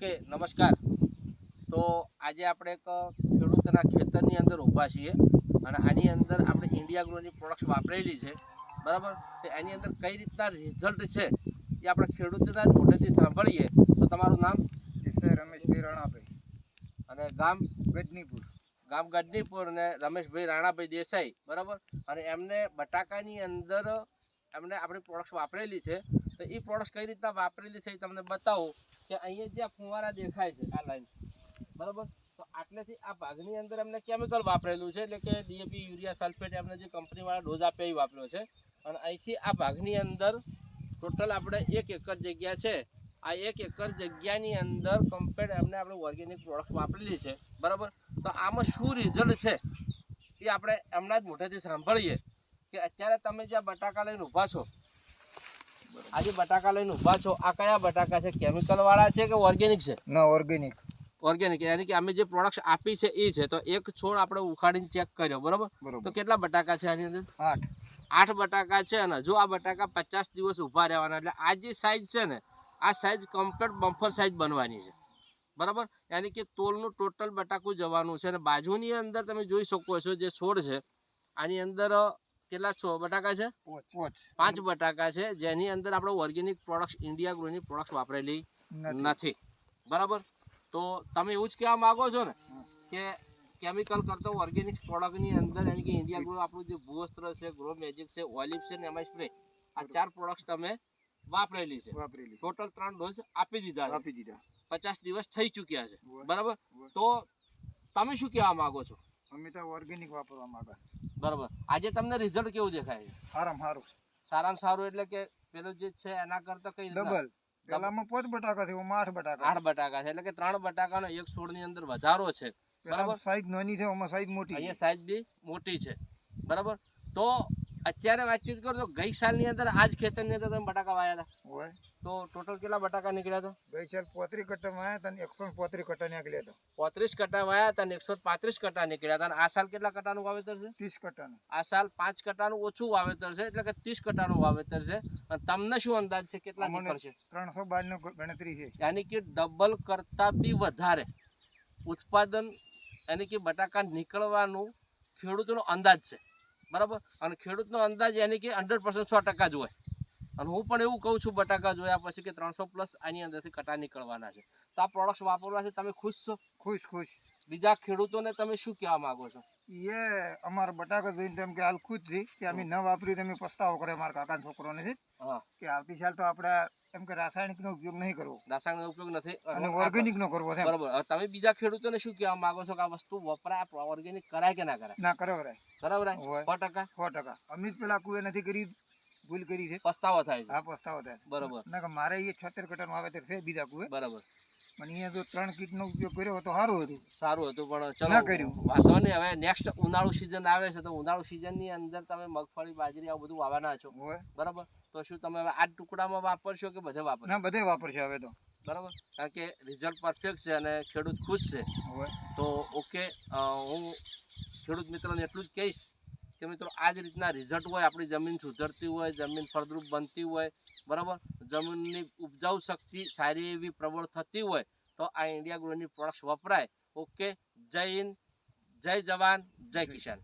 Okay નમસ્કાર. તો આજે આપણે એક ખેડૂતના ખેતરની અંદર ઊભા છીએ અને આની અંદર આપણે ઇન્ડિયા ગ્રોની પ્રોડક્ટ્સ વાપરેલી છે, બરાબર. તો એની અંદર કઈ રીતના રિઝલ્ટ છે એ આપણે ખેડૂતના જ મોઢેથી સાંભળીએ. તો તમારું નામ? સર રમેશભાઈ રાણાભાઈ અને ગામ? ગજનીપુર. ગામ ગજનીપુર અને રમેશભાઈ રાણાભાઈ દેસાઈ, બરાબર. અને એમને બટાકાની અંદર એમને આપણી પ્રોડક્ટ્સ વાપરેલી છે. તો એ પ્રોડક્ટ્સ કઈ રીતના વાપરેલી છે એ તમને બતાવું કે અહીંયા જે આ ફુવારા દેખાય છે આ લાઈન, બરાબર. તો આટલેથી આ ભાગની અંદર એમને કેમિકલ વાપરેલું છે, એટલે કે ડીએપી, યુરિયા, સલ્ફેટ એમને જે કંપનીવાળા ડોઝ આપે એ વાપર્યો છે. અને અહીંથી આ ભાગની અંદર ટોટલ આપણે 1 એકર જગ્યા છે. આ 1 એકર જગ્યાની અંદર કમ્પેર એમને આપણે ઓર્ગેનિક પ્રોડક્ટ વાપરેલી છે, બરાબર. તો આમાં શું રિઝલ્ટ છે એ આપણે એમના જ મોઢેથી સાંભળીએ કે અત્યારે તમે જે બટાકા લઈને ઊભા છો, આજે બટાકા લઈને ઊભા છો, આ કયા બટાકા છે? કેમિકલવાળા છે કે ઓર્ગેનિક છે? ના, ઓર્ગેનિક. ઓર્ગેનિક યાની કે અમે જે પ્રોડક્ટ્સ આપી છે એ છે. તો એક છોડ આપણે ઉખાડીને ચેક કર્યો, બરાબર. તો કેટલા બટાકા છે આની અંદર? 8 બટાકા છે. અને જો આ બટાકા 50 દિવસ ઊભા રહેવાના, એટલે આ જે સાઇઝ છે ને, આ સાઇઝ કમ્પ્લીટ બમ્ફર સાઇઝ બનવાની છે, બરાબર. યાની કે તોલનું ટોટલ બટાકું જવાનું છે. અને બાજુની અંદર તમે જોઈ શકો છો જે છોડ છે આની અંદર કેટલા બટાકા છે? 5 બટાકા છે, જેની અંદર આપણે ઓર્ગેનિક પ્રોડક્ટ્સ, ઇન્ડિયા ગ્રોની પ્રોડક્ટ્સ વાપરેલી નથી, બરાબર. તો તમે એવું જ કહેવા માગો છો ને કે કેમિકલ કરતો ઓર્ગેનિક પ્રોડક્ટની અંદર યાની કે ઇન્ડિયા ગ્રો આપણું જે ભૂવસ્ત્ર છે, ગ્રો મેજિક છે, ઓલિવ છે ને એમાં સ્પ્રે, આ 4 પ્રોડક્ટ્સ તમે વાપરેલી છે. ટોટલ 3 ડોઝ આપી દીધા. 50 દિવસ થઈ ચૂક્યા છે, બરાબર. તો તમે શું કહેવા માંગો છો? અમે તો ઓર્ગેનિક વાપરવા માંગા, બરાબર. આજે તમને રિઝલ્ટ કેવું દેખાય છે? સારામાં સારું એટલે કે પેલું જે છે એના કરતા કઈ ડબલ. પેલામાં 5 બટાકા છે, ઓમાં 8 બટાકા. 8 બટાકા છે, એટલે કે 3 બટાકાનો એક છોડની અંદર વધારો છે, બરાબર. સાઈઝ નાની છે, ઓમાં સાઈઝ મોટી. અહીંયા સાઈઝ બી મોટી છે, બરાબર. તો અત્યારે વાતચીત કરો તો ગઈ સાલની અંદર આજ ખેતરની અંદર તમે બટાકા વાયા હતા, તો ટોટલ કેટલા બટાકા નીકળ્યા હતા? ગઈ સાલ 35 કટ્ટા વાયા હતા અને 135 કટ્ટા નીકળ્યા હતા. 35 કટ્ટા વાયા હતા અને 135 કટ્ટા નીકળ્યા હતા. અને આ સાલ કેટલા કટ્ટાનું વાવેતર છે? 30 કટ્ટાનું. આ સાલ 5 કટ્ટાનું ઓછું વાવેતર છે, એટલે કે 30 કટ્ટાનું વાવેતર છે. અને તમને શું અંદાજ છે કેટલા નીકળશે? 312 નો ગણતરી છે, યાની કે ડબલ કરતા બી વધારે ઉત્પાદન યાની કે બટાકા નીકળવાનું ખેડૂતનો અંદાજ છે, બરાબર. અને ખેડૂતનો અંદાજ યાની કે 100% 100% જ હોય. અને હું પણ એવું કહું છું બટાકા જોયા પછી કે 300+ આની અંદરથી કટા નીકળવાના છે. તો આ પ્રોડક્ટ્સ વાપરવાથી તમે ખુશ છો? ખુશ. બીજા ખેડૂતોને તમે શું કહેવા માંગો છો? એ અમારા બટાકા જોઈને તેમ કે હાલ ખુશ છે કે અમે ન વાપર્યું તમે પસ્તાવો કરે મારા કાકાના છોકરોને છે કે આવતી સાલ તો આપણે એમ કે રાસાયણિકનો ઉપયોગ નહીં કરવો, રાસાયણિકનો ઉપયોગ નથી અને ઓર્ગેનિક નો કરવો છે, બરાબર. તમે બીજા ખેડૂતોને શું કહેવા માંગો છો કે આ વસ્તુ વપરાય, ઓર્ગેનિક કરાય કે ના કરાય? ના કરાય. 100%. અમે પેલા કુએ નથી કરી, ભૂલ કરી છે, પસ્તાવો થાય છે. હા, પસ્તાવો થાય છે, બરાબર. ના કે મારે એ 76 કટ્ટાનું વાવેતર છે બીજા કુએ, બરાબર. પણ અહીંયા જો 3 કીટનો ઉપયોગ કર્યો તો સારું હતું, પણ ચલો ના કર્યું. વાંધો નહીં. હવે નેક્સ્ટ ઉનાળુ સિઝન આવે છે, તો ઉનાળુ સિઝનની અંદર તમે મગફળી, બાજરી આવું બધું વાવવાના છો, બરાબર. તો શું તમે હવે આ ટુકડામાં વાપરશો કે બધે વાપરશો? ના, બધે વાપરશે હવે તો, બરાબર. કારણ કે રિઝલ્ટ પરફેક્ટ છે અને ખેડૂત ખુશ છે. તો ઓકે, હું ખેડૂત મિત્રોને એટલું જ કહીશ કે મિત્રો આ જ રીતના રિઝલ્ટ હોય, આપણી જમીન સુધરતી હોય, જમીન ફળદ્રુપ બનતી હોય, બરાબર, જમીનની ઉપજાઉ શક્તિ સારી એવી પ્રબળ થતી હોય, તો આ ઇન્ડિયા ગ્રોની પ્રોડક્ટ્સ વપરાય. ઓકે, જય હિન્દ, જય જવાન, જય કિસાન.